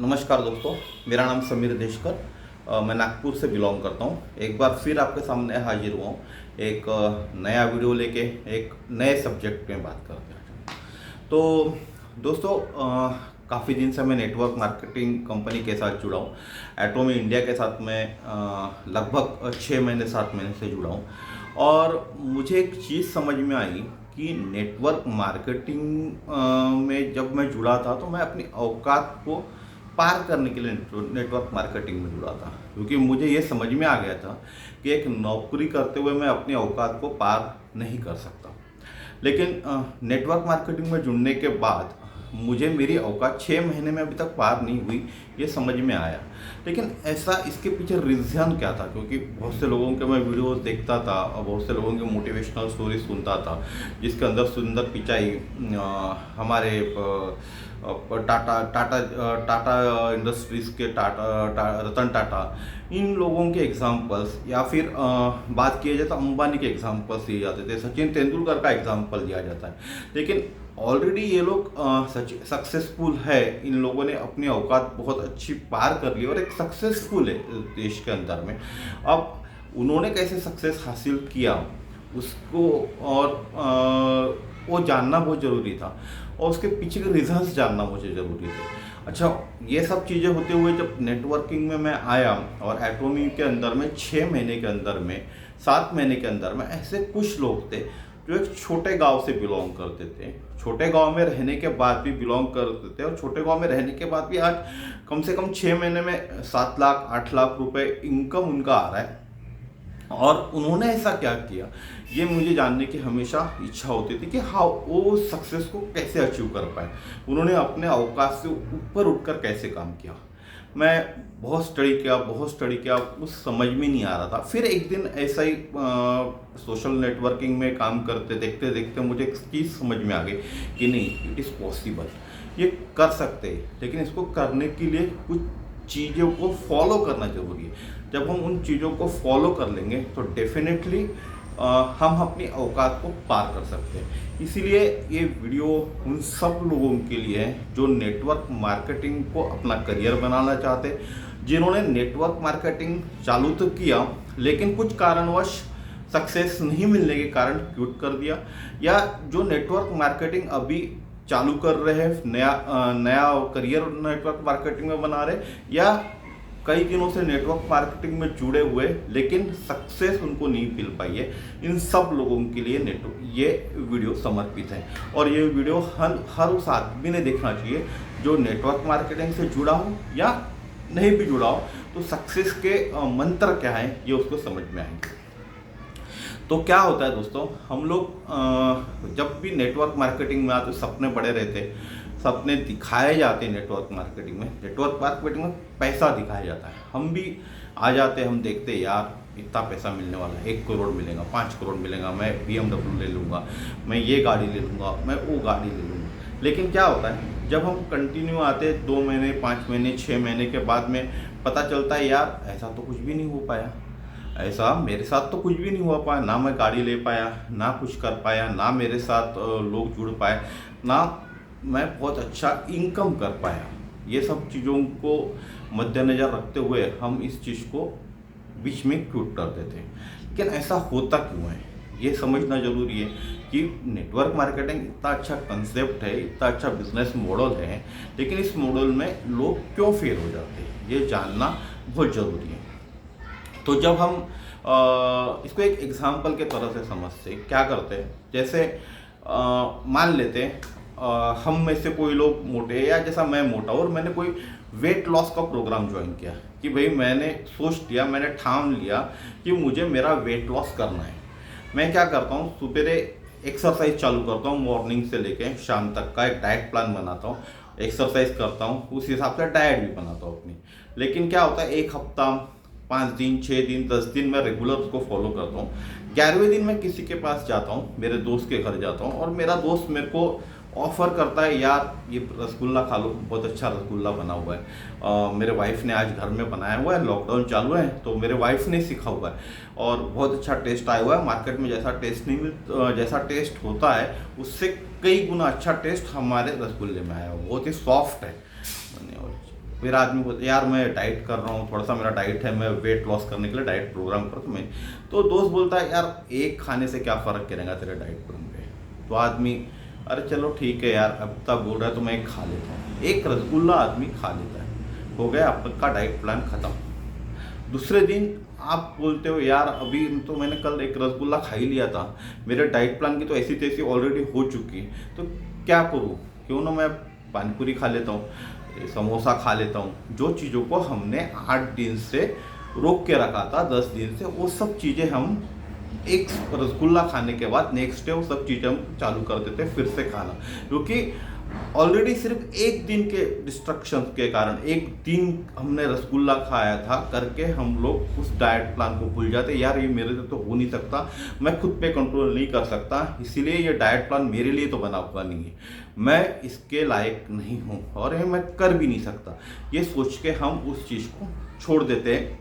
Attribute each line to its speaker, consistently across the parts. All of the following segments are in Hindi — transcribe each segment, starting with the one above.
Speaker 1: नमस्कार दोस्तों, मेरा नाम समीर देशकर। मैं नागपुर से बिलोंग करता हूँ। एक बार फिर आपके सामने हाजिर हुआ हूँ एक नया वीडियो लेके एक नए सब्जेक्ट में बात करते हैं। तो दोस्तों, काफ़ी दिन से मैं नेटवर्क मार्केटिंग कंपनी के साथ जुड़ा हूँ। एटोमी इंडिया के साथ मैं लगभग 6 महीने 7 महीने से जुड़ा हूँ। और मुझे एक चीज़ समझ में आई कि नेटवर्क मार्केटिंग में जब मैं जुड़ा था तो मैं अपनी औकात को पार करने के लिए नेटवर्क मार्केटिंग में जुड़ा था, क्योंकि मुझे ये समझ में आ गया था कि एक नौकरी करते हुए मैं अपनी औकात को पार नहीं कर सकता। लेकिन नेटवर्क मार्केटिंग में जुड़ने के बाद मुझे मेरी औकात 6 महीने में अभी तक पार नहीं हुई, ये समझ में आया। लेकिन ऐसा इसके पीछे रीज़न क्या था? क्योंकि बहुत से लोगों के मैं वीडियोस देखता था और बहुत से लोगों की मोटिवेशनल स्टोरी सुनता था, जिसके अंदर सुंदर पिचाई, हमारे टाटा इंडस्ट्रीज़ के रतन टाटा, इन लोगों के एग्जांपल्स, या फिर बात किया जाए तो अंबानी के एग्जांपल्स दिए जाते थे, सचिन तेंदुलकर का एग्जांपल दिया जाता है। लेकिन ऑलरेडी ये लोग सक्सेसफुल है, इन लोगों ने अपनी औकात बहुत अच्छी पार कर ली और एक सक्सेसफुल है देश के अंदर में। अब उन्होंने कैसे सक्सेस हासिल किया उसको और वो जानना बहुत ज़रूरी था, और उसके पीछे के रीजंस जानना मुझे ज़रूरी थे। अच्छा, ये सब चीज़ें होते हुए जब नेटवर्किंग में मैं आया और एटोमी के अंदर में 6 महीने के अंदर में 7 महीने के अंदर में ऐसे कुछ लोग थे जो एक छोटे गांव से बिलोंग करते थे, छोटे गांव में रहने के बाद भी बिलोंग करते थे, और छोटे गांव में रहने के बाद भी आज कम से कम 6 महीने में 7 लाख 8 लाख रुपए इनकम उनका आ रहा है। और उन्होंने ऐसा क्या किया, ये मुझे जानने की हमेशा इच्छा होती थी कि हाँ, वो सक्सेस को कैसे अचीव कर पाए, उन्होंने अपने औकात से ऊपर उठकर कैसे काम किया। मैं बहुत स्टडी किया, कुछ समझ में नहीं आ रहा था। फिर एक दिन ऐसा ही सोशल नेटवर्किंग में काम करते देखते देखते मुझे एक चीज़ समझ में आ गई कि नहीं, इट इज़ पॉसिबल, ये कर सकते हैं। लेकिन इसको करने के लिए कुछ चीज़ों को फॉलो करना जरूरी है। जब हम उन चीज़ों को फॉलो कर लेंगे तो डेफिनेटली हम अपनी औकात को पार कर सकते हैं। इसीलिए ये वीडियो उन सब लोगों के लिए है जो नेटवर्क मार्केटिंग को अपना करियर बनाना चाहते हैं, जिन्होंने नेटवर्क मार्केटिंग चालू तो किया लेकिन कुछ कारणवश सक्सेस नहीं मिलने के कारण क्विट कर दिया, या जो नेटवर्क मार्केटिंग अभी चालू कर रहे हैं, नया करियर नेटवर्क मार्केटिंग में बना रहे, या कई दिनों से नेटवर्क मार्केटिंग में जुड़े हुए लेकिन सक्सेस उनको नहीं मिल पाई है। इन सब लोगों के लिए ये वीडियो समर्पित है। और ये वीडियो हर उस आदमी ने देखना चाहिए जो नेटवर्क मार्केटिंग से जुड़ा हो या नहीं भी जुड़ा हो, तो सक्सेस के मंत्र क्या है ये उसको समझ में आएंगे। तो क्या होता है दोस्तों, हम लोग जब भी नेटवर्क मार्केटिंग में आते सपने बड़े रहते, सपने दिखाए जाते हैं। नेटवर्क मार्केटिंग में पैसा दिखाया जाता है। हम भी आ जाते हैं, हम देखते हैं यार इतना पैसा मिलने वाला है, 1 करोड़ मिलेगा, 5 करोड़ मिलेगा, मैं BMW ले लूँगा, मैं ये गाड़ी ले लूँगा, मैं वो गाड़ी ले लूँगा। लेकिन क्या होता है, जब हम कंटिन्यू आते 2 महीने 5 महीने 6 महीने के बाद में पता चलता है यार ऐसा तो कुछ भी नहीं हो पाया, ऐसा मेरे साथ तो कुछ भी नहीं हुआ पाया, ना मैं गाड़ी ले पाया, ना कुछ कर पाया, ना मेरे साथ लोग जुड़ पाए, ना मैं बहुत अच्छा इनकम कर पाया। ये सब चीज़ों को मद्देनज़र रखते हुए हम इस चीज़ को बीच में क्विट कर देते हैं। लेकिन ऐसा होता क्यों है, ये समझना ज़रूरी है कि नेटवर्क मार्केटिंग इतना अच्छा कंसेप्ट है, इतना अच्छा बिजनेस मॉडल है, लेकिन इस मॉडल में लोग क्यों फेल हो जाते हैं, ये जानना बहुत ज़रूरी है। तो जब हम इसको एक एग्जाम्पल के तरह से समझते, क्या करते हैं, जैसे मान लेते हैं हम में से कोई लोग मोटे, या जैसा मैं मोटा और मैंने कोई वेट लॉस का प्रोग्राम ज्वाइन किया कि भाई मैंने सोच लिया, मैंने ठान लिया कि मुझे मेरा वेट लॉस करना है। मैं क्या करता हूँ, सुबह एक्सरसाइज चालू करता हूँ, मॉर्निंग से लेके शाम तक का एक डाइट प्लान बनाता हूँ, एक्सरसाइज करता हूँ, उस हिसाब से डाइट भी बनाता हूँ अपनी। लेकिन क्या होता है, एक हफ्ता 5 दिन 6 दिन 10 दिन मैं रेगुलर उसको फॉलो करता हूँ। 11वें दिन मैं किसी के पास जाता हूँ, मेरे दोस्त के घर जाता हूँ, और मेरा दोस्त मेरे को ऑफ़र करता है यार ये रसगुल्ला खा लो, बहुत अच्छा रसगुल्ला बना हुआ है, मेरे वाइफ ने आज घर में बनाया हुआ है, लॉकडाउन चालू है तो मेरे वाइफ ने सीखा हुआ है और बहुत अच्छा टेस्ट आया हुआ है। मार्केट में जैसा टेस्ट नहीं जैसा टेस्ट होता है उससे कई गुना अच्छा टेस्ट हमारे रसगुल्ले में आया हुआ, बहुत ही सॉफ्ट है। फिर आदमी बोलते यार मैं डाइट कर रहा हूँ, थोड़ा सा मेरा डाइट है, मैं वेट लॉस करने के लिए डाइट प्रोग्राम करता हूँ मैं। तो दोस्त बोलता है यार एक खाने से क्या फ़र्क करेगा तेरे डाइट प्लान पे। तो आदमी अरे चलो ठीक है यार, अब तक बोल रहा है तो मैं एक खा लेता हूँ। एक रसगुल्ला आदमी खा लेता है, हो गया आपका डाइट प्लान ख़त्म। दूसरे दिन आप बोलते हो यार अभी तो मैंने कल एक रसगुल्ला खा ही लिया था, मेरे डाइट प्लान की तो ऐसी तैसी ऑलरेडी हो चुकी, तो क्या करूँ, क्यों ना मैं पानीपुरी खा लेता हूँ, समोसा खा लेता हूँ। जो चीज़ों को हमने 8 दिन से रोक के रखा था, 10 दिन से, वो सब चीज़ें हम एक रसगुल्ला खाने के बाद नेक्स्ट डे वो सब चीज़ें हम चालू कर देते हैं फिर से खाना, क्योंकि ऑलरेडी सिर्फ एक दिन के डिस्ट्रक्शन के कारण, एक दिन हमने रसगुल्ला खाया था करके हम लोग उस डाइट प्लान को भूल जाते। यार ये मेरे से तो हो नहीं सकता, मैं खुद पे कंट्रोल नहीं कर सकता, इसीलिए ये डाइट प्लान मेरे लिए तो बना हुआ नहीं है, मैं इसके लायक नहीं हूँ और ये मैं कर भी नहीं सकता। ये सोच के हम उस चीज़ को छोड़ देते हैं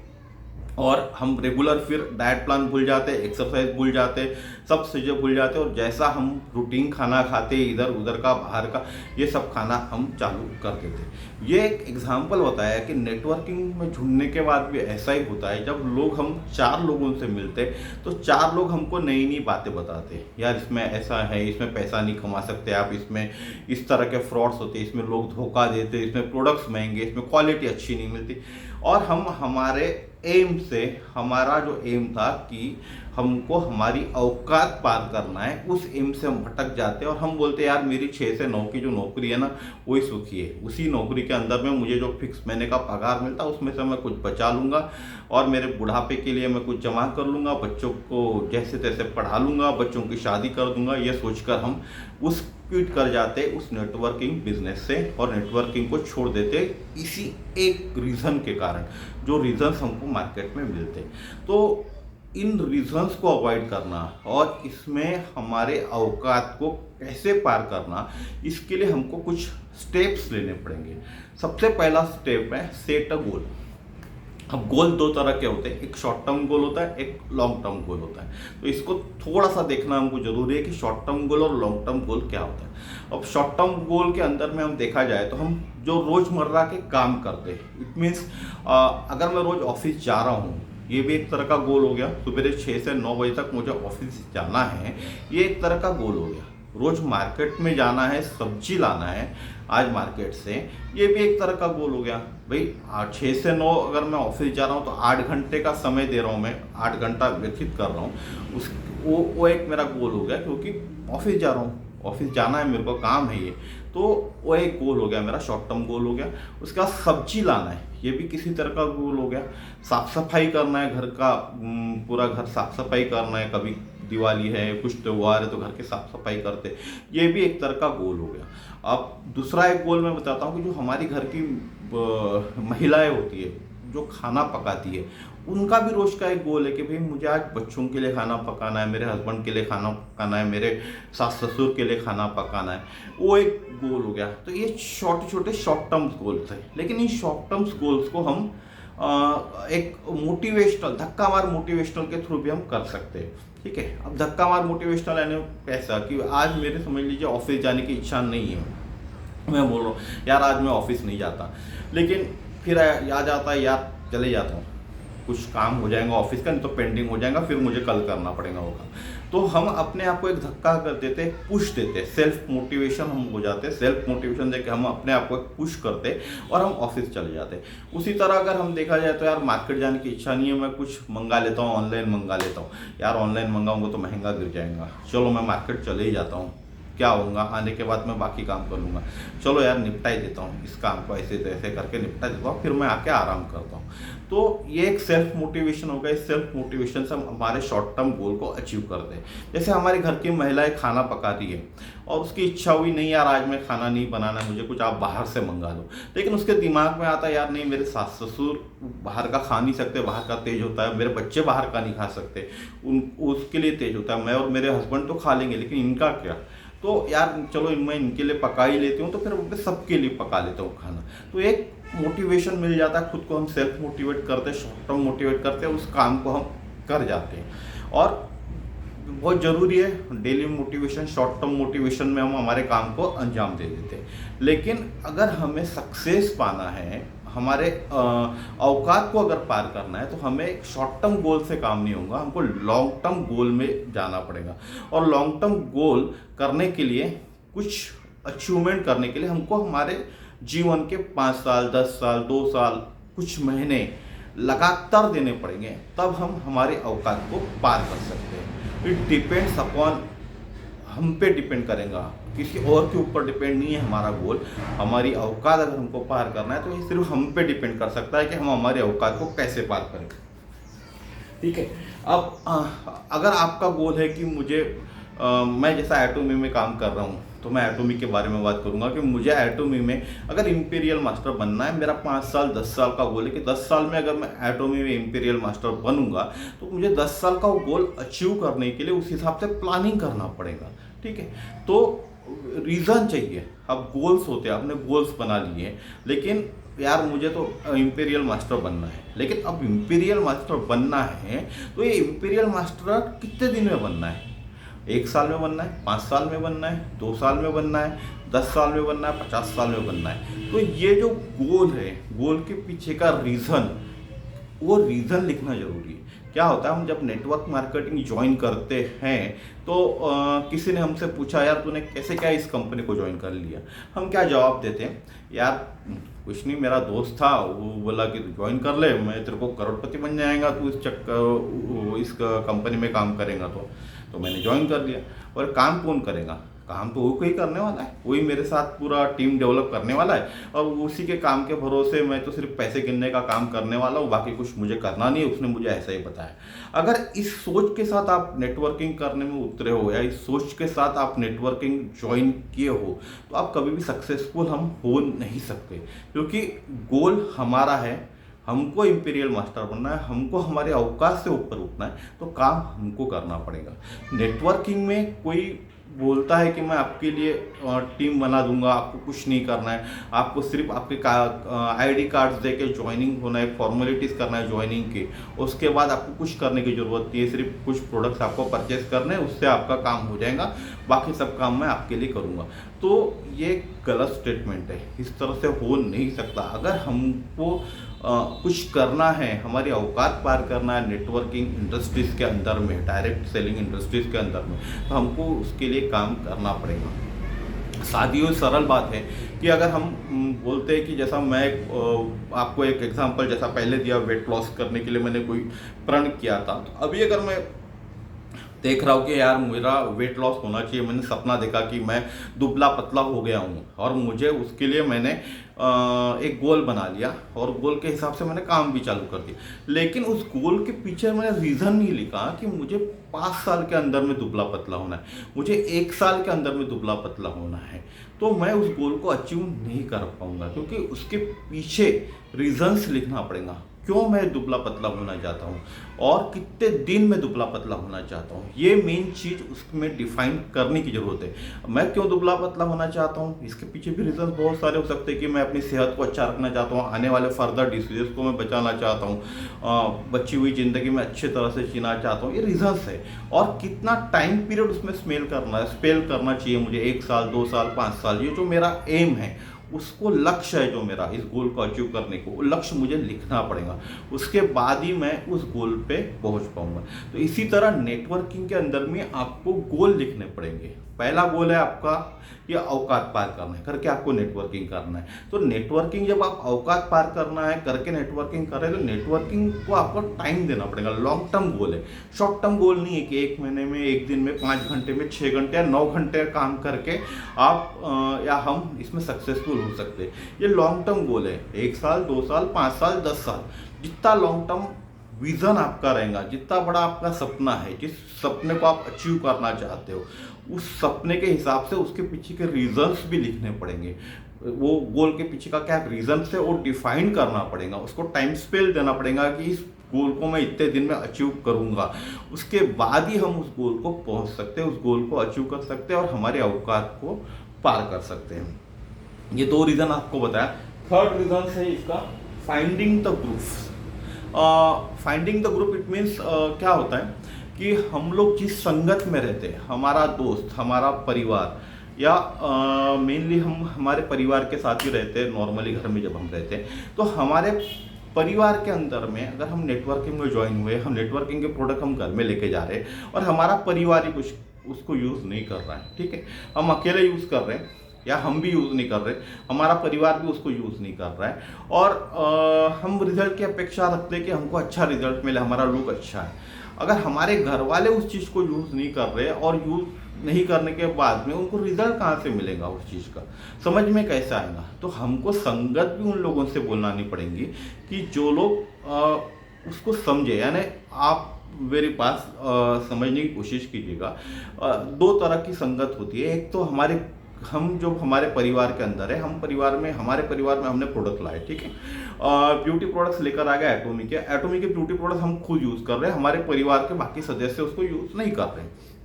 Speaker 1: और हम रेगुलर फिर डाइट प्लान भूल जाते, एक्सरसाइज भूल जाते, सब चीज़ें भूल जाते, और जैसा हम रूटीन खाना खाते इधर उधर का बाहर का ये सब खाना हम चालू कर देते। ये एक एग्जांपल बताया कि नेटवर्किंग में जुड़ने के बाद भी ऐसा ही होता है। जब लोग हम 4 लोगों से मिलते तो 4 लोग हमको नई नई बातें बताते, यार इसमें ऐसा है, इसमें पैसा नहीं कमा सकते आप, इसमें इस तरह के फ्रॉड्स होते, इसमें लोग धोखा देते, इसमें प्रोडक्ट्स महंगे, इसमें क्वालिटी अच्छी नहीं मिलती। और हम हमारे एम से, हमारा जो एम था कि हमको हमारी औकात पार करना है, उस एम से हम भटक जाते हैं और हम बोलते हैं यार मेरी 6 से 9 की जो नौकरी है ना वही सुखी है, उसी नौकरी के अंदर में मुझे जो फिक्स महीने का पगार मिलता है उसमें से मैं कुछ बचा लूँगा और मेरे बुढ़ापे के लिए मैं कुछ जमा कर लूँगा, बच्चों को जैसे तैसे पढ़ा लूँगा, बच्चों की शादी कर दूँगा। ये सोचकर हम उस क्विट कर जाते उस नेटवर्किंग बिजनेस से और नेटवर्किंग को छोड़ देते इसी एक रीज़न के कारण, जो रीज़न्स हमको मार्केट में मिलते। तो इन रीजंस को अवॉइड करना और इसमें हमारे औकात को कैसे पार करना, इसके लिए हमको कुछ स्टेप्स लेने पड़ेंगे। सबसे पहला स्टेप है सेट अ गोल। अब गोल 2 तरह के होते हैं, एक शॉर्ट टर्म गोल होता है, एक लॉन्ग टर्म गोल होता है। तो इसको थोड़ा सा देखना हमको जरूरी है कि शॉर्ट टर्म गोल और लॉन्ग टर्म गोल क्या होता है। अब शॉर्ट टर्म गोल के अंदर में हम देखा जाए तो हम जो रोज़मर्रा के काम करते हैं, इट मीन्स अगर मैं रोज़ ऑफिस जा रहा हूँ, ये भी एक तरह का गोल हो गया। सुबह 6 से 9 बजे तक मुझे ऑफिस जाना है, ये एक तरह का गोल हो गया। रोज़ मार्केट में जाना है, सब्जी लाना है आज मार्केट से, ये भी एक तरह का गोल हो गया। भाई 6 से 9 अगर मैं ऑफिस जा रहा हूँ तो 8 घंटे का समय दे रहा हूँ, मैं 8 घंटा व्यतीत कर रहा हूँ, उस वो एक मेरा गोल हो गया, क्योंकि ऑफिस जा रहा हूँ, ऑफिस जाना है, मेरे को काम है ये, तो वो एक गोल हो गया, मेरा शॉर्ट टर्म गोल हो गया। उसके बाद सब्जी लाना है, ये भी किसी तरह का गोल हो गया। साफ सफाई करना है घर का, पूरा घर साफ सफाई करना है, कभी दिवाली है, कुछ त्यौहार है तो घर की साफ सफाई करते, ये भी एक तरह का गोल हो गया। अब दूसरा एक गोल मैं बताता हूँ कि जो हमारी घर की महिलाएं होती है जो खाना पकाती है, उनका भी रोज का एक गोल है कि भाई मुझे आज बच्चों के लिए खाना पकाना है, मेरे हस्बैंड के लिए खाना पकाना है, मेरे सास ससुर के लिए खाना पकाना है, वो एक गोल हो गया। तो ये छोटे छोटे शॉर्ट टर्म्स गोल्स है, लेकिन इन शॉर्ट टर्म्स गोल्स को हम एक मोटिवेशनल, धक्का मार मोटिवेशनल के थ्रू भी हम कर सकते हैं। ठीक है, अब धक्का मार मोटिवेशनल यानी कैसा कि आज मेरे समझ लीजिए ऑफिस जाने की इच्छा नहीं है, मैं बोल रहा हूँ यार आज मैं ऑफिस नहीं जाता, लेकिन फिर याद आता है यार चले जाता हूँ, कुछ काम हो जाएगा ऑफिस का, नहीं तो पेंडिंग हो जाएगा, फिर मुझे कल करना पड़ेगा वो काम। तो हम अपने आप को एक धक्का कर देते, पुश देते, सेल्फ मोटिवेशन हम हो जाते, सेल्फ मोटिवेशन देके हम अपने आप को एक पुश करते और हम ऑफिस चले जाते। उसी तरह अगर हम देखा जाए तो यार मार्केट जाने की इच्छा नहीं है, मैं कुछ मंगा लेता हूँ, ऑनलाइन मंगा लेता हूँ, यार ऑनलाइन मंगाऊंगा तो महंगा गिर जाएगा, चलो मैं मार्केट चले ही जाता हूँ, क्या होगा आने के बाद मैं बाकी काम कर लूँगा, चलो यार निपटा ही देता हूँ इस काम को, ऐसे तैसे करके निपटा देता हूँ, फिर मैं आके आराम करता हूँ। तो ये एक सेल्फ मोटिवेशन होगा। इस सेल्फ मोटिवेशन से हम हमारे शॉर्ट टर्म गोल को अचीव करते हैं। जैसे हमारी घर की महिलाएं खाना पकाती है और उसकी इच्छा हुई नहीं यार आज मैं खाना नहीं बनाना, मुझे कुछ आप बाहर से मंगा लो, लेकिन उसके दिमाग में आता है यार नहीं मेरे सास ससुर बाहर का खा नहीं सकते, बाहर का तेज होता है, मेरे बच्चे बाहर का नहीं खा सकते, उसके लिए तेज होता है, मैं और मेरे हस्बैंड तो खा लेंगे लेकिन इनका क्या, तो यार चलो मैं इनके लिए पका ही लेती हूँ, तो फिर मैं सबके लिए पका लेता हूँ खाना। तो एक मोटिवेशन मिल जाता है, खुद को हम सेल्फ मोटिवेट करते हैं, शॉर्ट टर्म मोटिवेट करते हैं, उस काम को हम कर जाते हैं। और बहुत ज़रूरी है daily motivation, short term motivation में हम हमारे काम को अंजाम दे देते हैं। लेकिन अगर हमें सक्सेस पाना है हमारे औकात को अगर पार करना है तो हमें एक शॉर्ट टर्म गोल से काम नहीं होगा, हमको लॉन्ग टर्म गोल में जाना पड़ेगा। और लॉन्ग टर्म गोल करने के लिए, कुछ अचीवमेंट करने के लिए हमको हमारे जीवन के 5 साल, 10 साल, 2 साल, कुछ महीने लगातार देने पड़ेंगे, तब हम हमारे औकात को पार कर सकते हैं। इट डिपेंड्स अपॉन, हम पे डिपेंड करेगा, किसी और के ऊपर डिपेंड नहीं है हमारा गोल। हमारी औकात अगर हमको पार करना है तो ये सिर्फ हम पे डिपेंड कर सकता है कि हम हमारे औकात को कैसे पार करें। ठीक है। अब अगर आपका गोल है कि मुझे मैं जैसा एटोमी में काम कर रहा हूँ तो मैं एटोमी के बारे में बात करूंगा कि मुझे एटोमी में अगर इंपीरियल मास्टर बनना है, मेरा 5 साल 10 साल का गोल है कि 10 साल में अगर मैं एटोमी में इंपीरियल मास्टर बनूंगा तो मुझे 10 साल का वो गोल अचीव करने के लिए उस हिसाब से प्लानिंग करना पड़ेगा। ठीक है। तो रीज़न चाहिए। अब गोल्स होते हैं, आपने गोल्स बना लिए हैं, लेकिन यार मुझे तो इंपीरियल मास्टर बनना है, लेकिन अब इंपीरियल मास्टर बनना है तो ये इंपीरियल मास्टर कितने दिन में बनना है? 1 साल में बनना है, 5 साल में बनना है, 2 साल में बनना है, 10 साल में बनना है, 50 साल में बनना है? तो ये जो गोल है, गोल के पीछे का रीज़न, वो रीज़न लिखना जरूरी है। क्या होता है, हम जब नेटवर्क मार्केटिंग ज्वाइन करते हैं तो किसी ने हमसे पूछा, यार तूने कैसे क्या इस कंपनी को ज्वाइन कर लिया? हम क्या जवाब देते हैं, यार कुछ नहीं, मेरा दोस्त था, वो बोला कि तू ज्वाइन कर ले, मैं तेरे को करोड़पति बन जाएगा तू इस कंपनी में काम करेगा तो मैंने ज्वाइन कर लिया। और काम कौन करेगा? काम तो वो कोई करने वाला है, वही मेरे साथ पूरा टीम डेवलप करने वाला है, और उसी के काम के भरोसे मैं तो सिर्फ पैसे गिनने का काम करने वाला हूँ, बाकी कुछ मुझे करना नहीं है, उसने मुझे ऐसा ही बताया। अगर इस सोच के साथ आप नेटवर्किंग करने में उतरे हो, या इस सोच के साथ आप नेटवर्किंग ज्वाइन किए हो, तो आप कभी भी सक्सेसफुल हम हो नहीं सकते, क्योंकि गोल हमारा है, हमको इंपीरियल मास्टर बनना है, हमको हमारे औकात से ऊपर उठना है, तो काम हमको करना पड़ेगा। नेटवर्किंग में कोई बोलता है कि मैं आपके लिए टीम बना दूंगा, आपको कुछ नहीं करना है, आपको सिर्फ आपके आईडी कार्ड्स दे के ज्वाइनिंग होना है, फॉर्मेलिटीज़ करना है ज्वाइनिंग की, उसके बाद आपको कुछ करने की ज़रूरत नहीं है, सिर्फ कुछ प्रोडक्ट्स आपको परचेस करने हैं, उससे आपका काम हो जाएगा, बाकी सब काम मैं आपके लिए करूँगा। तो ये गलत स्टेटमेंट है, इस तरह से हो नहीं सकता। अगर हमको कुछ करना है, हमारी औकात पार करना है नेटवर्किंग इंडस्ट्रीज़ के अंदर में, डायरेक्ट सेलिंग इंडस्ट्रीज़ के अंदर में, तो हमको उसके लिए काम करना पड़ेगा। सादी और सरल बात है कि अगर हम बोलते हैं कि जैसा मैं आपको एक एग्जांपल जैसा पहले दिया, वेट लॉस करने के लिए मैंने कोई प्रण किया था, तो अभी अगर मैं देख रहा हूँ कि यार मेरा वेट लॉस होना चाहिए, मैंने सपना देखा कि मैं दुबला पतला हो गया हूँ, और मुझे उसके लिए मैंने एक गोल बना लिया, और गोल के हिसाब से मैंने काम भी चालू कर दिया, लेकिन उस गोल के पीछे मैंने रीज़न नहीं लिखा कि मुझे 5 साल के अंदर में दुबला पतला होना है, मुझे 1 साल के अंदर में दुबला पतला होना है, तो मैं उस गोल को अचीव नहीं कर पाऊंगा, क्योंकि उसके पीछे रीजंस लिखना पड़ेगा। क्यों मैं दुबला पतला होना चाहता हूँ और कितने दिन में दुबला पतला होना चाहता हूँ, ये मेन चीज़ उसमें डिफाइन करने की ज़रूरत है। मैं क्यों दुबला पतला होना चाहता हूँ, इसके पीछे भी रीजंस बहुत सारे हो सकते हैं कि मैं अपनी सेहत को अच्छा रखना चाहता हूँ, आने वाले फर्दर डिसीजेस को मैं बचाना चाहता हूँ, बची हुई ज़िंदगी में अच्छे तरह से जीना चाहता हूँ, ये रीजंस है। और कितना टाइम पीरियड उसमें स्पेल करना चाहिए मुझे, 1 साल, 2 साल, 5 साल, ये जो मेरा एम है, उसको लक्ष्य है जो मेरा इस गोल को अचीव करने को, वो लक्ष्य मुझे लिखना पड़ेगा, उसके बाद ही मैं उस गोल पे पहुंच पाऊंगा। तो इसी तरह नेटवर्किंग के अंदर में आपको गोल लिखने पड़ेंगे। पहला गोल है आपका ये औकात पार करना है, करके आपको नेटवर्किंग करना है। तो नेटवर्किंग जब आप औकात पार करना है करके नेटवर्किंग कर रहे हैं, तो नेटवर्किंग को आपको टाइम देना पड़ेगा। लॉन्ग टर्म गोल है, शॉर्ट टर्म गोल नहीं है कि 1 महीने में, 1 दिन में, 5 घंटे में, 6 घंटे या 9 घंटे काम करके आप या हम इसमें सक्सेसफुल हो सकते हैं। ये लॉन्ग टर्म गोल है, 1 साल, 2 साल, 5 साल, 10 साल, जितना लॉन्ग टर्म विजन आपका रहेगा, जितना बड़ा आपका सपना है, जिस सपने को आप अचीव करना चाहते हो, उस सपने के हिसाब से उसके पीछे के रीजंस भी लिखने पड़ेंगे। वो गोल के पीछे का क्या रीजन है वो डिफाइन करना पड़ेगा, उसको टाइम स्पेल देना पड़ेगा कि इस गोल को मैं इतने दिन में अचीव करूंगा। उसके बाद ही हम उस गोल को पहुंच सकते हैं, उस गोल को अचीव कर सकते हैं और हमारे औकात को पार कर सकते हैं। ये 2 रीजन आपको बताया। थर्ड रीजन है इसका finding the group. Finding the group it means क्या होता है कि हम लोग जिस संगत में रहते हैं, हमारा दोस्त, हमारा परिवार, या मेनली हम हमारे परिवार के साथ ही रहते हैं नॉर्मली घर में जब हम रहते हैं, तो हमारे परिवार के अंदर में अगर हम नेटवर्किंग में ज्वाइन हुए, हम नेटवर्किंग के प्रोडक्ट हम घर में लेके जा रहे हैं और हमारा परिवार ही कुछ उसको यूज़ नहीं कर रहा है, ठीक है, हम अकेले यूज़ कर रहे हैं या हम भी यूज़ नहीं कर रहे, हमारा परिवार भी उसको यूज़ नहीं कर रहा है और हम रिजल्ट की अपेक्षा रखते हैं कि हमको अच्छा रिजल्ट मिले, हमारा लुक अच्छा है। अगर हमारे घर वाले उस चीज़ को यूज़ नहीं कर रहे और यूज़ नहीं करने के बाद में उनको रिजल्ट कहाँ से मिलेगा उस चीज़ का, समझ में कैसे आएगा? तो हमको संगत भी उन लोगों से बोलना पड़ेंगी कि जो लोग उसको समझे। यानी आप मेरे पास समझने की कोशिश कीजिएगा। दो तरह की संगत होती है। एक तो हम जो हमारे परिवार के अंदर है, हमारे परिवार में हमने प्रोडक्ट लाए, ठीक है, ब्यूटी प्रोडक्ट्स लेकर आ गए एटोमी के ब्यूटी प्रोडक्ट्स हम खुद यूज़ कर रहे हैं, हमारे परिवार के बाकी सदस्य उसको यूज़ नहीं कर रहे हैं।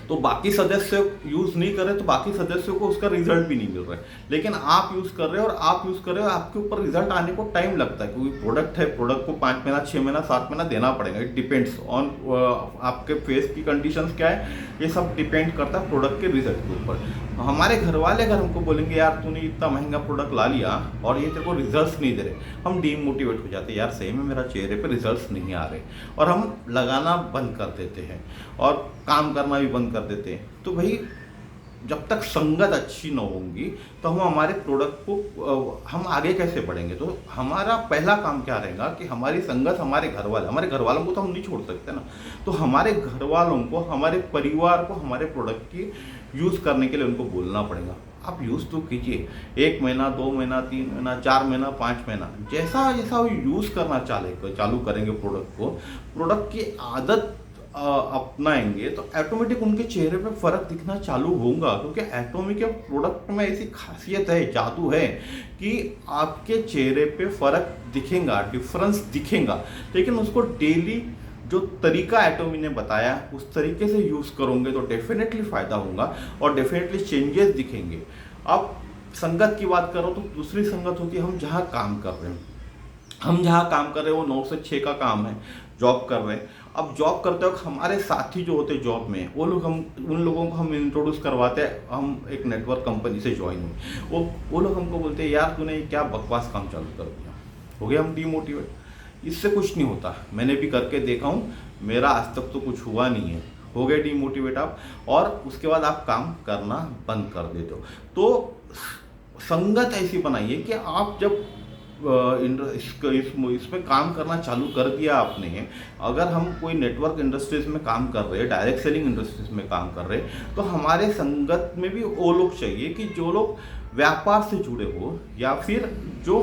Speaker 1: तो बाकी सदस्य यूज़ नहीं कर रहे तो बाकी सदस्यों को उसका रिजल्ट भी नहीं मिल रहा है, लेकिन आप यूज़ कर रहे हो और आप यूज़ कर रहे हो, आपके ऊपर रिजल्ट आने को टाइम लगता है क्योंकि प्रोडक्ट है, प्रोडक्ट को 5 महीना 6 महीना 7 महीना देना पड़ेगा। इट डिपेंड्स ऑन आपके फेस की कंडीशंस क्या है, ये सब डिपेंड करता है प्रोडक्ट के रिजल्ट के ऊपर। हमारे घर वाले अगर हमको बोलेंगे यार तूने इतना महंगा प्रोडक्ट ला लिया और ये तेरे को रिजल्ट्स नहीं दे रहे, हम डीमोटिवेट हो जाते हैं, यार सही में मेरा चेहरे पे रिजल्ट्स नहीं आ रहे, और हम लगाना बंद कर देते हैं और काम करना भी बंद कर देते हैं। तो भाई जब तक संगत अच्छी न होंगी तो हम हमारे प्रोडक्ट को हम आगे कैसे बढ़ेंगे? तो हमारा पहला काम क्या रहेगा कि हमारी संगत हमारे घर वालों को तो हम नहीं छोड़ सकते ना, तो हमारे घर वालों को, हमारे परिवार को हमारे प्रोडक्ट की यूज़ करने के लिए उनको बोलना पड़ेगा। आप यूज़ तो कीजिए, 1 महीना 2 महीना 3 महीना 4 महीना 5 महीना, जैसा जैसा वो यूज़ करना चालू करेंगे प्रोडक्ट की आदत अपनाएंगे तो ऑटोमेटिक उनके चेहरे पे फ़र्क दिखना चालू होगा, क्योंकि एटोमी के प्रोडक्ट में ऐसी खासियत है, जादू है कि आपके चेहरे पे फ़र्क दिखेगा, डिफरेंस दिखेगा, लेकिन उसको डेली जो तरीका एटोमी ने बताया उस तरीके से यूज़ करोगे तो डेफिनेटली फ़ायदा होगा और डेफिनेटली चेंजेस दिखेंगे। अब संगत की बात करो तो दूसरी संगत होती है हम जहाँ काम कर रहे हैं, वो 9 से 6 का काम है, जॉब कर रहे हैं। अब जॉब करते वक्त हमारे साथी जो होते हैं जॉब में, उन लोगों को हम इंट्रोड्यूस करवाते हैं, हम एक नेटवर्क कंपनी से ज्वाइन हुए, वो लोग हमको बोलते हैं यार तूने क्या बकवास काम चालू कर दिया, हो गया हम डीमोटिवेट, इससे कुछ नहीं होता, मैंने भी करके देखा हूँ, मेरा आज तक तो कुछ हुआ नहीं है, हो गए डीमोटिवेट आप, और उसके बाद आप काम करना बंद कर देते हो। तो संगत ऐसी बनाइए कि आप जब इसमें काम करना चालू कर दिया आपने, अगर हम कोई नेटवर्क इंडस्ट्रीज में काम कर रहे हैं, डायरेक्ट सेलिंग इंडस्ट्रीज में काम कर रहे हैं, तो हमारे संगत में भी वो लोग चाहिए कि जो लोग व्यापार से जुड़े हो या फिर जो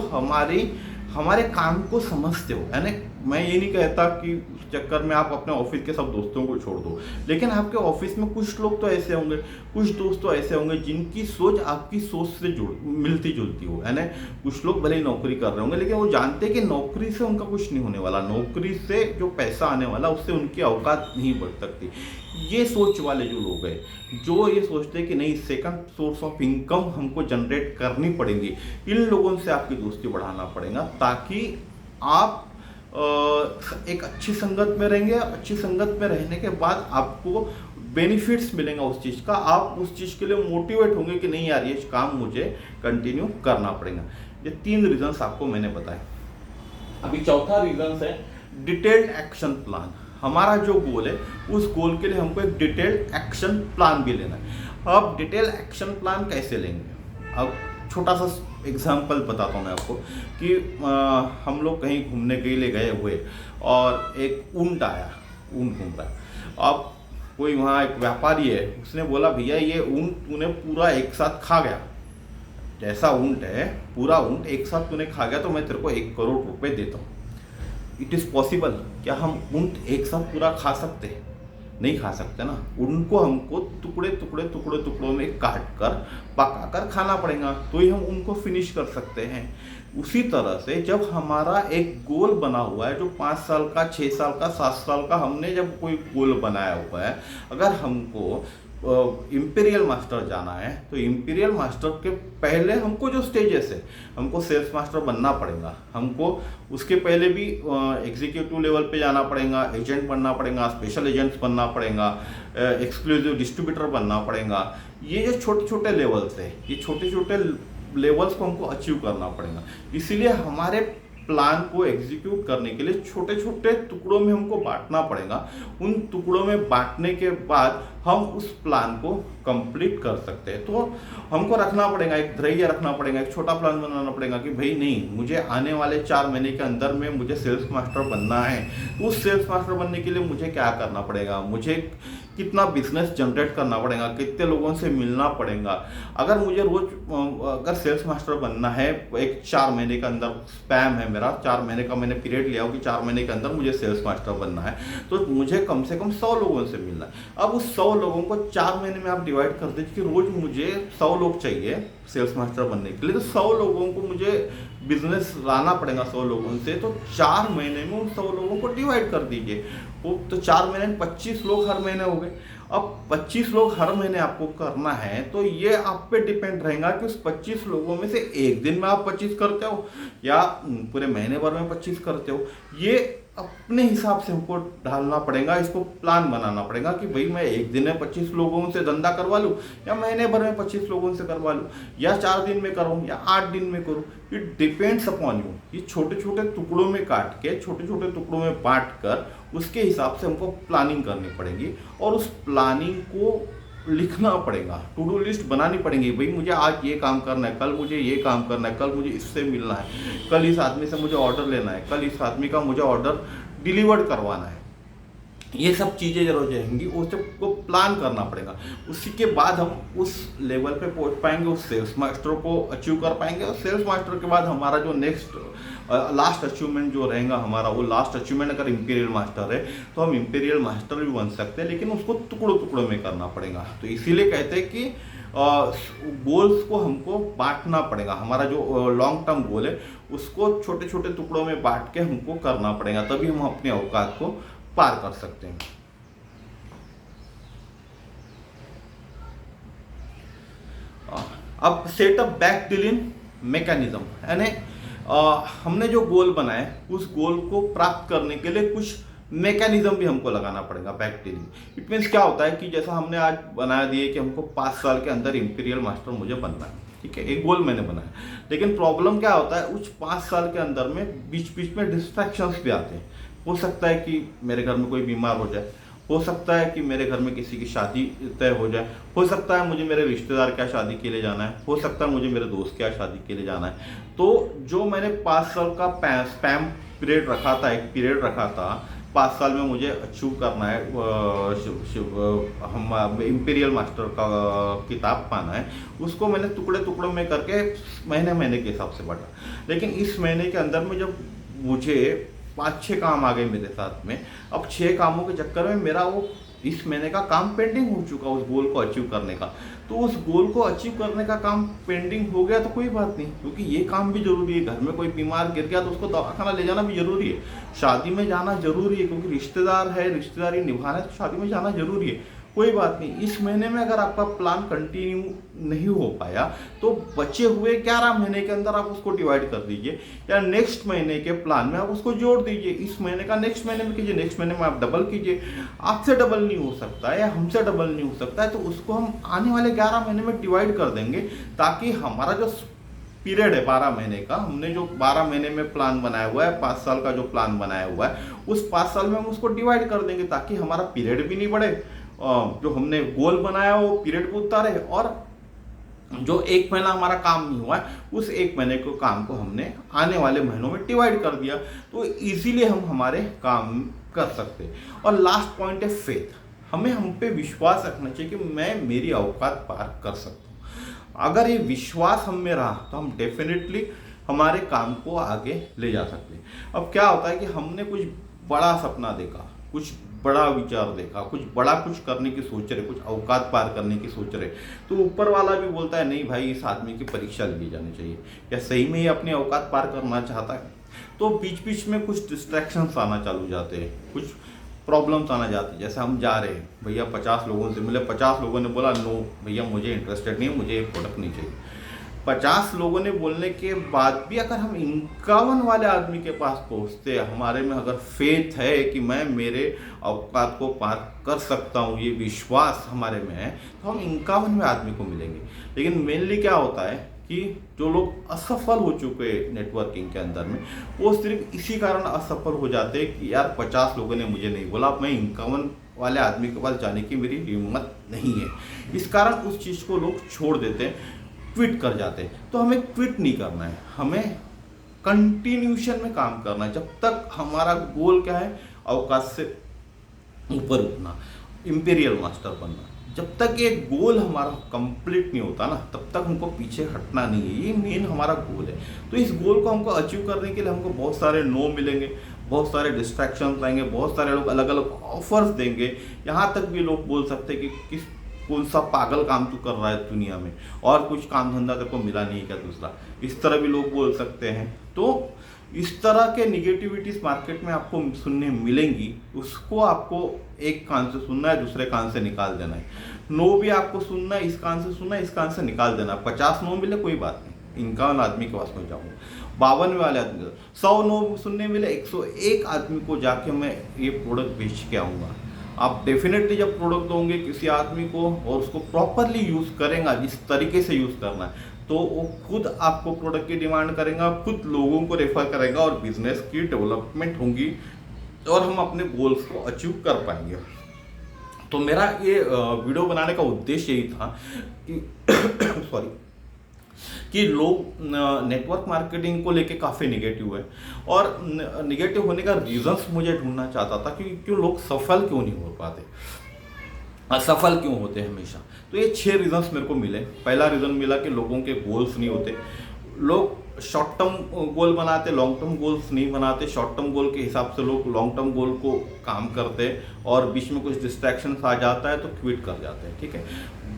Speaker 1: हमारे काम को समझते हो। यानी मैं ये नहीं कहता कि उस चक्कर में आप अपने ऑफिस के सब दोस्तों को छोड़ दो, लेकिन आपके ऑफिस में कुछ लोग तो ऐसे होंगे, कुछ दोस्त तो ऐसे होंगे जिनकी सोच आपकी सोच से मिलती जुलती हो। यानी कुछ लोग भले ही नौकरी कर रहे होंगे लेकिन वो जानते हैं कि नौकरी से उनका कुछ नहीं होने वाला, नौकरी से जो पैसा आने वाला उससे उनकी औकात नहीं बढ़ सकती। ये सोच वाले जो लोग हैं, जो ये सोचते हैं कि नहीं सेकंड सोर्स ऑफ इनकम हमको जनरेट करनी पड़ेगी, इन लोगों से आपकी दोस्ती बढ़ाना पड़ेगा ताकि आप एक अच्छी संगत में रहेंगे। अच्छी संगत में रहने के बाद आपको बेनिफिट्स मिलेंगे उस चीज़ का, आप उस चीज़ के लिए मोटिवेट होंगे कि नहीं यार ये काम मुझे कंटिन्यू करना पड़ेगा। ये 3 रीजंस आपको मैंने बताए। अभी चौथा रीजन है डिटेल्ड एक्शन प्लान। हमारा जो गोल है उस गोल के लिए हमको एक डिटेल्ड एक्शन प्लान भी लेना है। अब डिटेल एक्शन प्लान कैसे लेंगे? अब छोटा सा एग्जाम्पल बताता हूँ मैं आपको कि हम लोग कहीं घूमने के लिए गए हुए और एक ऊंट आया, ऊंट घूम रहा है। अब कोई वहाँ एक व्यापारी है, उसने बोला भैया ये ऊंट तूने पूरा एक साथ खा गया, जैसा ऊंट है पूरा ऊंट एक साथ तूने खा गया तो मैं तेरे को 1 करोड़ रुपए देता हूँ। It is possible? क्या हम ऊंट एक साथ पूरा खा सकते हैं? नहीं खा सकते ना, उनको हमको टुकड़ों में काट कर पका कर खाना पड़ेगा तो ही हम उनको फिनिश कर सकते हैं। उसी तरह से जब हमारा एक गोल बना हुआ है जो 5 साल का, 6 साल का, 7 साल का, हमने जब कोई गोल बनाया हुआ है, अगर हमको इम्पीरियल मास्टर जाना है तो इम्पीरियल मास्टर के पहले हमको जो स्टेजेस है, हमको सेल्स मास्टर बनना पड़ेगा, हमको उसके पहले भी एग्जीक्यूटिव लेवल पे जाना पड़ेगा, एजेंट बनना पड़ेगा, स्पेशल एजेंट्स बनना पड़ेगा, एक्सक्लूसिव डिस्ट्रीब्यूटर बनना पड़ेगा। ये जो छोटे छोटे लेवल्स है, ये छोटे छोटे लेवल्स को हमको अचीव करना पड़ेगा। इसीलिए हमारे प्लान को एग्जीक्यूट करने के लिए छोटे छोटे टुकड़ों में हमको बांटना पड़ेगा। उन टुकड़ों में बांटने के बाद हम उस प्लान को कंप्लीट कर सकते हैं। तो हमको रखना पड़ेगा, एक ध्येय रखना पड़ेगा, एक छोटा प्लान बनाना पड़ेगा कि भाई नहीं, मुझे आने वाले 4 महीने के अंदर में मुझे सेल्स मास्टर बनना है। तो उस सेल्स मास्टर बनने के लिए मुझे क्या करना पड़ेगा, मुझे कितना बिजनेस जनरेट करना पड़ेगा, कितने लोगों से मिलना पड़ेगा। अगर मुझे रोज अगर सेल्स मास्टर बनना है, एक 4 महीने के अंदर स्पैम है मेरा, 4 महीने का मैंने पीरियड लिया हो कि 4 महीने के अंदर मुझे सेल्स मास्टर बनना है, तो मुझे कम से कम 100 लोगों से मिलना है। अब उस 100 लोगों को 4 महीने में आप डिवाइड कर दीजिए कि रोज मुझे 100 लोग चाहिए सेल्स मास्टर बनने के लिए। तो 100 लोगों को मुझे बिजनेस लाना पड़ेगा 100 लोगों से। तो 4 महीने में उन 100 लोगों को डिवाइड कर दीजिए। वो तो 4 महीने में 25 लोग हर महीने हो गए। अब 25 लोग हर महीने आपको करना है, तो ये आप पे डिपेंड रहेगा कि उस 25 लोगों में से एक दिन में आप 25 करते हो या पूरे महीने भर में 25 करते हो। ये अपने हिसाब से हमको ढालना पड़ेगा, इसको प्लान बनाना पड़ेगा कि भाई मैं एक दिन में 25 लोगों से धंधा करवा लूँ या महीने भर में 25 लोगों से करवा लूँ या 4 दिन में करूँ या 8 दिन में करूँ। It depends upon you. ये छोटे छोटे टुकड़ों में काट के, छोटे छोटे टुकड़ों में बांट कर उसके हिसाब से हमको प्लानिंग करनी पड़ेगी और उस प्लानिंग को लिखना पड़ेगा, टू डू लिस्ट बनानी पड़ेगी। भाई मुझे आज ये काम करना है, कल मुझे ये काम करना है, कल मुझे इससे मिलना है, कल इस आदमी से मुझे ऑर्डर लेना है, कल इस आदमी का मुझे ऑर्डर डिलीवर्ड करवाना है। ये सब चीज़ें जो रहेंगी उसको प्लान करना पड़ेगा। उसी के बाद हम उस लेवल पे पहुंच पाएंगे, उस सेल्स मास्टर को अचीव कर पाएंगे। और सेल्स मास्टर के बाद हमारा जो नेक्स्ट लास्ट अचीवमेंट जो रहेगा हमारा, वो लास्ट अचीवमेंट अगर इंपीरियल मास्टर है तो हम इंपीरियल मास्टर भी बन सकते हैं, लेकिन उसको टुकड़ों टुकड़ों में करना पड़ेगा। तो इसीलिए कहते हैं कि गोल्स को हमको बांटना पड़ेगा। हमारा जो लॉन्ग टर्म गोल है उसको छोटे छोटे टुकड़ों में बांट के हमको करना पड़ेगा, तभी हम अपने औकात को पार कर सकते हैं। अब सेटअप बैक डीलिंग मैकेनिज्म, यानी हमने जो गोल बनाए उस गोल को प्राप्त करने के लिए कुछ मैकेनिज्म भी हमको लगाना पड़ेगा। बैक डीलिंग इट मीन्स क्या होता है कि जैसा हमने आज बना दिए कि हमको 5 साल के अंदर इंपीरियल मास्टर मुझे बनना है, ठीक है, एक गोल मैंने बनाया। लेकिन प्रॉब्लम क्या होता है, उस 5 साल के अंदर में बीच बीच में डिस्ट्रैक्शंस भी आते हैं। हो सकता है कि मेरे घर में कोई बीमार हो जाए, हो सकता है कि मेरे घर में किसी की शादी तय हो जाए, हो सकता है मुझे मेरे रिश्तेदार क्या शादी के लिए जाना है, हो सकता है मुझे मेरे दोस्त क्या शादी के लिए जाना है। तो जो मैंने 5 साल का स्पैम पीरियड रखा था, एक पीरियड रखा था 5 साल में मुझे अचीव करना है, हम इंपीरियल मास्टर का किताब पाना है, उसको मैंने टुकड़े टुकड़ों में करके महीने महीने के हिसाब से बांटा। लेकिन इस महीने के अंदर में जब मुझे 5-6 काम आ गए मेरे साथ में, अब 6 कामों के चक्कर में मेरा वो इस महीने का काम पेंडिंग हो चुका उस गोल को अचीव करने का। तो उस गोल को अचीव करने का काम पेंडिंग हो गया तो कोई बात नहीं, क्योंकि ये काम भी जरूरी है। घर में कोई बीमार गिर गया तो उसको दवाखाना ले जाना भी जरूरी है, शादी में जाना जरूरी है, क्योंकि रिश्तेदार है, रिश्तेदारी निभाना है, तो शादी में जाना जरूरी है। कोई बात नहीं, इस महीने में अगर आपका प्लान कंटिन्यू नहीं हो पाया तो बचे हुए 11 महीने के अंदर आप उसको डिवाइड कर दीजिए, या नेक्स्ट महीने के प्लान में आप उसको जोड़ दीजिए। इस महीने का नेक्स्ट महीने में कीजिए, नेक्स्ट महीने में आप डबल कीजिए। आपसे डबल नहीं हो सकता है या हमसे डबल नहीं हो सकता है, तो उसको हम आने वाले 11 महीने में डिवाइड कर देंगे, ताकि हमारा जो पीरियड है 12 महीने का, हमने जो 12 महीने में प्लान बनाया हुआ है, 5 साल का जो प्लान बनाया हुआ है, उस 5 साल में हम उसको डिवाइड कर देंगे, ताकि हमारा पीरियड भी नहीं बढ़े, जो हमने गोल बनाया वो पीरियड को उतारे, और जो 1 महीना हमारा काम नहीं हुआ है उस 1 महीने को काम को हमने आने वाले महीनों में डिवाइड कर दिया, तो इजीली हम हमारे काम कर सकते हैं। और लास्ट पॉइंट है फेथ। हमें हम पे विश्वास रखना चाहिए कि मैं मेरी औकात पार कर सकता हूँ। अगर ये विश्वास हम में रहा तो हम डेफिनेटली हमारे काम को आगे ले जा सकते हैं। अब क्या होता है कि हमने कुछ बड़ा सपना देखा, कुछ बड़ा विचार देखा, कुछ बड़ा कुछ करने की सोच रहे, कुछ औकात पार करने की सोच रहे, तो ऊपर वाला भी बोलता है नहीं भाई इस आदमी की परीक्षा ली जानी चाहिए, क्या सही में ही अपनी औकात पार करना चाहता है। तो बीच बीच में कुछ डिस्ट्रैक्शंस आना चालू जाते हैं, कुछ प्रॉब्लम्स आना जाती है। जैसे हम जा रहे हैं, भैया 50 लोगों से मिले, 50 लोगों ने बोला नो भैया मुझे इंटरेस्टेड नहीं है, मुझे ये प्रोडक्ट नहीं चाहिए। 50 लोगों ने बोलने के बाद भी अगर हम 51 वाले आदमी के पास पहुंचते, हमारे में अगर फेथ है कि मैं मेरे औकात को पार कर सकता हूं, ये विश्वास हमारे में है, तो हम 51वें आदमी को मिलेंगे। लेकिन मेनली क्या होता है कि जो लोग असफल हो चुके हैं नेटवर्किंग के अंदर में, वो सिर्फ इसी कारण असफल हो जाते हैं कि यार 50 लोगों ने मुझे नहीं बोला, अब मैं 51 वाले आदमी के पास जाने की मेरी हिम्मत नहीं है। इस कारण उस चीज़ को लोग छोड़ देते हैं, क्विट कर जाते हैं। तो हमें क्विट नहीं करना है, हमें कंटिन्यूशन में काम करना है। जब तक हमारा गोल क्या है, अवकाश से ऊपर उठना, इंपीरियल मास्टर बनना, जब तक ये गोल हमारा कंप्लीट नहीं होता ना, तब तक हमको पीछे हटना नहीं है। ये मेन हमारा गोल है। तो इस गोल को हमको अचीव करने के लिए हमको बहुत सारे नो मिलेंगे, बहुत सारे डिस्ट्रैक्शंस आएंगे, बहुत सारे लोग अलग अलग ऑफर्स देंगे। यहाँ तक भी लोग बोल सकते हैं कि कौन सा पागल काम तू कर रहा है दुनिया में, और कुछ काम धंधा तेरे को मिला नहीं क्या दूसरा, इस तरह भी लोग बोल सकते हैं। तो इस तरह के निगेटिविटीज मार्केट में आपको सुनने मिलेंगी, उसको आपको एक कान से सुनना है, दूसरे कान से निकाल देना है। नो भी आपको सुनना है, इस कान से सुनना है, इस कान से निकाल देना है। 50 नो मिले कोई बात नहीं, 51 आदमी के पास में जाऊँगा, 52 वाले आदमी, 100 नो सुनने मिले, 101 आदमी को जाके मैं ये प्रोडक्ट बेच के आऊँगा। आप डेफिनेटली जब प्रोडक्ट दोगे किसी आदमी को और उसको प्रॉपरली यूज़ करेगा, जिस तरीके से यूज़ करना है, तो वो खुद आपको प्रोडक्ट की डिमांड करेगा, खुद लोगों को रेफर करेगा और बिजनेस की डेवलपमेंट होगी और हम अपने गोल्स को अचीव कर पाएंगे। तो मेरा ये वीडियो बनाने का उद्देश्य यही था कि सॉरी कि लोग नेटवर्क मार्केटिंग को लेके काफ़ी निगेटिव है, और निगेटिव होने का रीजंस मुझे ढूंढना चाहता था कि क्यों लोग सफल क्यों नहीं हो पाते, असफल क्यों होते हैं हमेशा। तो ये 6 रीजंस मेरे को मिले। पहला रीज़न मिला कि लोगों के गोल्स नहीं होते, लोग शॉर्ट टर्म गोल बनाते, लॉन्ग टर्म गोल्स नहीं बनाते। शॉर्ट टर्म गोल के हिसाब से लोग लॉन्ग टर्म गोल को काम करते हैं और बीच में कुछ डिस्ट्रैक्शंस आ जाता है तो क्विट कर जाते हैं। ठीक है,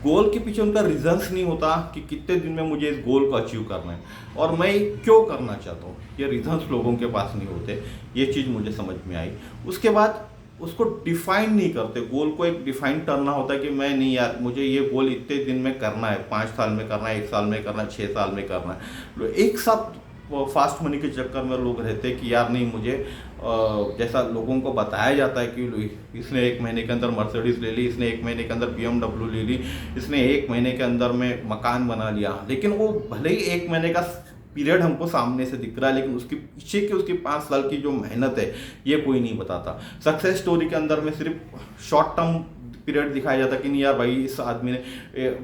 Speaker 1: गोल के पीछे उनका रीजंस नहीं होता कि कितने दिन में मुझे इस गोल को अचीव करना है और मैं क्यों करना चाहता हूँ, ये रीजंस लोगों के पास नहीं होते। ये चीज़ मुझे समझ में आई। उसके बाद उसको डिफाइन नहीं करते, गोल को एक डिफाइन करना होता है कि मैं नहीं यार मुझे ये गोल इतने दिन में करना है, 5 साल में करना है, 1 साल में करना है, 6 साल में करना है। एक साथ फास्ट मनी के चक्कर में लोग रहते हैं कि यार नहीं मुझे जैसा लोगों को बताया जाता है कि इसने 1 महीने के अंदर मर्सिडीज ले ली, इसने 1 महीने के अंदर BMW ले ली, इसने 1 महीने के अंदर में मकान बना लिया। लेकिन वो भले ही 1 महीने का पीरियड हमको सामने से दिख रहा है, लेकिन उसके पीछे की उसकी 5 साल की जो मेहनत है ये कोई नहीं बताता। सक्सेस स्टोरी के अंदर में सिर्फ शॉर्ट टर्म पीरियड दिखाया जाता कि नहीं यार भाई इस आदमी ने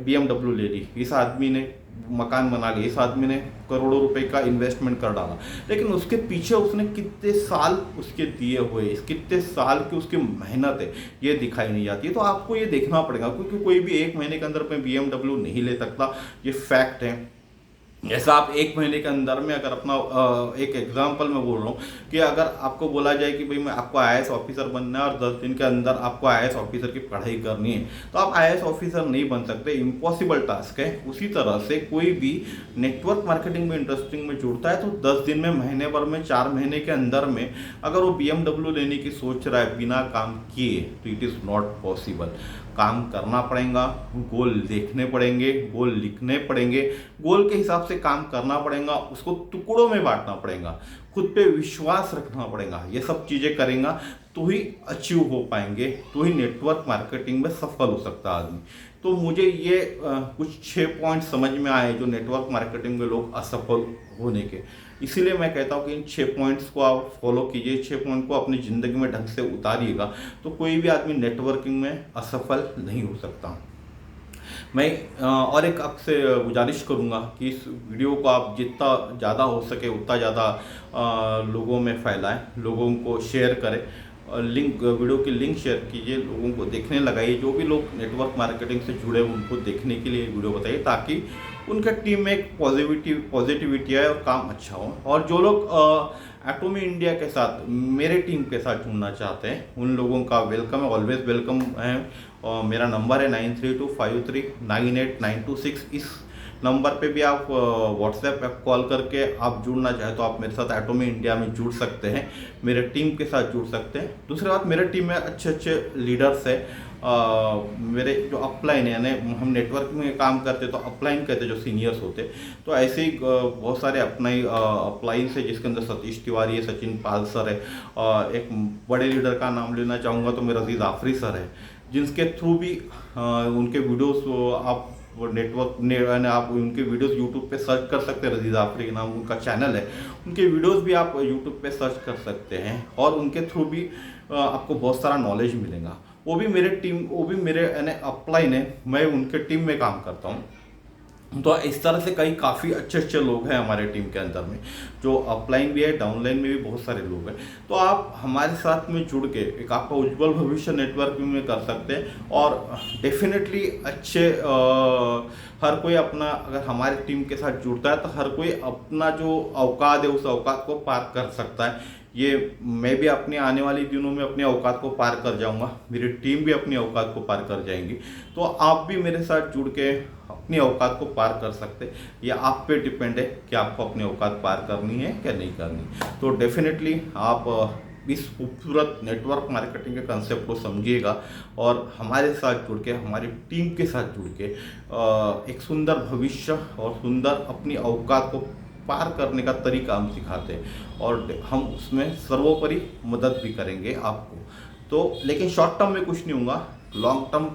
Speaker 1: BMW ले ली, इस आदमी ने मकान बना लिया, इस आदमी ने करोड़ों रुपए का इन्वेस्टमेंट कर डाला, लेकिन उसके पीछे उसने कितने साल उसके दिए हुए, कितने साल की उसकी मेहनत है ये दिखाई नहीं जाती है। तो आपको ये देखना पड़ेगा, क्योंकि कोई भी 1 महीने के अंदर में BMW नहीं ले सकता, ये फैक्ट है। ऐसा आप 1 महीने के अंदर में अगर अपना एक एग्जांपल मैं बोल रहा हूँ कि अगर आपको बोला जाए कि भाई मैं आपको IAS ऑफिसर बनना है और 10 दिन के अंदर आपको IAS ऑफिसर की पढ़ाई करनी है, तो आप IAS ऑफिसर नहीं बन सकते, इम्पॉसिबल टास्क है। उसी तरह से कोई भी नेटवर्क मार्केटिंग में इंटरेस्टिंग में जुड़ता है तो 10 दिन में, महीने भर में, 4 महीने के अंदर में अगर वो BMW लेने की सोच रहा है बिना काम किए, तो इट इज़ नॉट पॉसिबल। काम करना पड़ेगा, गोल देखने पड़ेंगे, गोल लिखने पड़ेंगे, गोल के हिसाब से काम करना पड़ेगा, उसको टुकड़ों में बांटना पड़ेगा, खुद पे विश्वास रखना पड़ेगा। ये सब चीज़ें करेगा तो ही अचीव हो पाएंगे, तो ही नेटवर्क मार्केटिंग में सफल हो सकता है आदमी। तो मुझे ये कुछ 6 पॉइंट समझ में आए जो नेटवर्क मार्केटिंग में लोग असफल होने के। इसीलिए मैं कहता हूँ कि इन 6 पॉइंट्स को आप फॉलो कीजिए, 6 पॉइंट को अपनी ज़िंदगी में ढंग से उतारिएगा, तो कोई भी आदमी नेटवर्किंग में असफल नहीं हो सकता। मैं और एक आपसे गुजारिश करूंगा कि इस वीडियो को आप जितना ज़्यादा हो सके उतना ज़्यादा लोगों में फैलाएं, लोगों को शेयर करें, लिंक वीडियो की लिंक शेयर कीजिए, लोगों को देखने लगाइए। जो भी लोग नेटवर्क मार्केटिंग से जुड़े हैं उनको देखने के लिए वीडियो बताइए, ताकि उनके टीम में एक पॉजिटिविटी है और काम अच्छा हो। और जो लोग एटोमी इंडिया के साथ, मेरे टीम के साथ जुड़ना चाहते हैं, उन लोगों का वेलकम है, ऑलवेज वेलकम है। और मेरा नंबर है 9325398926। इस नंबर पे भी आप व्हाट्सएप पे कॉल करके आप जुड़ना चाहे तो आप मेरे साथ एटोमी इंडिया में जुड़ सकते हैं, मेरे टीम के साथ जुड़ सकते हैं। दूसरी बात, मेरे टीम में अच्छे अच्छे लीडर्स हैं। मेरे जो अपलाइन है, यानी हम नेटवर्क में काम करते तो अपलाइन कहते जो सीनियर्स होते, तो ऐसे ही बहुत सारे अपलाइंस है जिसके अंदर सतीश तिवारी है, सचिन पाल सर है, एक बड़े लीडर का नाम लेना चाहूँगा तो मेरा अजीज आफरी सर है, जिनके थ्रू भी उनके वीडियोस आप आप उनके वीडियोस यूट्यूब पे सर्च कर सकते हैं। रजीज आफरी के नाम उनका चैनल है, उनके वीडियोस भी आप यूट्यूब पे सर्च कर सकते हैं और उनके थ्रू भी आपको बहुत सारा नॉलेज मिलेगा। वो भी मेरे यानी अपलाइन है, मैं उनके टीम में काम करता हूँ। तो इस तरह से काफ़ी अच्छे अच्छे लोग हैं हमारे टीम के अंदर में, जो अपलाइन भी है, डाउनलाइन में भी बहुत सारे लोग हैं। तो आप हमारे साथ में जुड़ के एक आपका उज्जवल भविष्य नेटवर्किंग में कर सकते हैं और डेफिनेटली अच्छे हर कोई अपना, अगर हमारी टीम के साथ जुड़ता है तो हर कोई अपना जो औकात है उस औकात को पार कर सकता है। ये मैं भी अपने आने वाले दिनों में अपने औकात को पार कर जाऊंगा, मेरी टीम भी अपनी औकात को पार कर जाएंगी। तो आप भी मेरे साथ जुड़ के अपनी औकात को पार कर सकते हैं। ये आप पे डिपेंड है कि आपको अपनी औकात पार करनी है क्या नहीं करनी। तो डेफिनेटली आप इस खूबसूरत नेटवर्क मार्केटिंग के कंसेप्ट को समझिएगा और हमारे साथ जुड़ के, हमारी टीम के साथ जुड़ के एक सुंदर भविष्य और सुंदर अपनी औकात को पार करने का तरीका हम सिखाते हैं और हम उसमें सर्वोपरि मदद भी करेंगे आपको। तो लेकिन शॉर्ट टर्म में कुछ नहीं होगा, लॉन्ग टर्म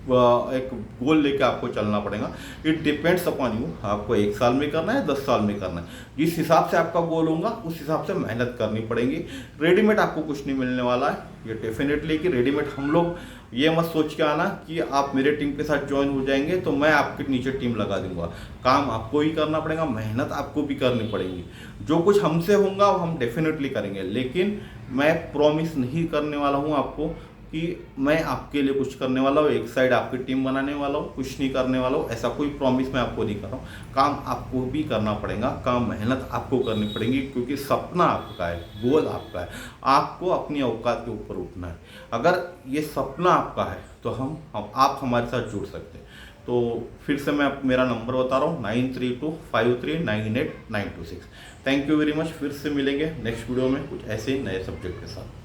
Speaker 1: एक गोल लेके आपको चलना पड़ेगा। इट डिपेंड्स अपॉन यू, आपको 1 साल में करना है, 10 साल में करना है, जिस हिसाब से आपका गोल होगा उस हिसाब से मेहनत करनी पड़ेगी। रेडीमेड आपको कुछ नहीं मिलने वाला है, ये डेफिनेटली कि रेडीमेड हम लोग ये मत सोच के आना कि आप मेरे टीम के साथ ज्वाइन हो जाएंगे तो मैं आपके नीचे टीम लगा दूंगा। काम आपको ही करना पड़ेगा, मेहनत आपको भी करनी पड़ेगी। जो कुछ हमसे होगा वो हम डेफिनेटली करेंगे, लेकिन मैं प्रॉमिस नहीं करने वाला हूँ आपको कि मैं आपके लिए कुछ करने वाला हूँ, एक साइड आपकी टीम बनाने वाला हूँ, कुछ नहीं करने वाला हूँ, ऐसा कोई प्रॉमिस मैं आपको नहीं कर रहा हूँ। काम आपको भी करना पड़ेगा, काम मेहनत आपको करनी पड़ेगी, क्योंकि सपना आपका है, गोल आपका है, आपको अपनी औकात के ऊपर उठना है। अगर ये सपना आपका है तो आप हमारे साथ जुड़ सकते हैं। तो फिर से मैं मेरा नंबर बता रहा हूँ 9325398926। Thank you very much. फिर से मिलेंगे नेक्स्ट वीडियो में कुछ ऐसे ही नए सब्जेक्ट के साथ।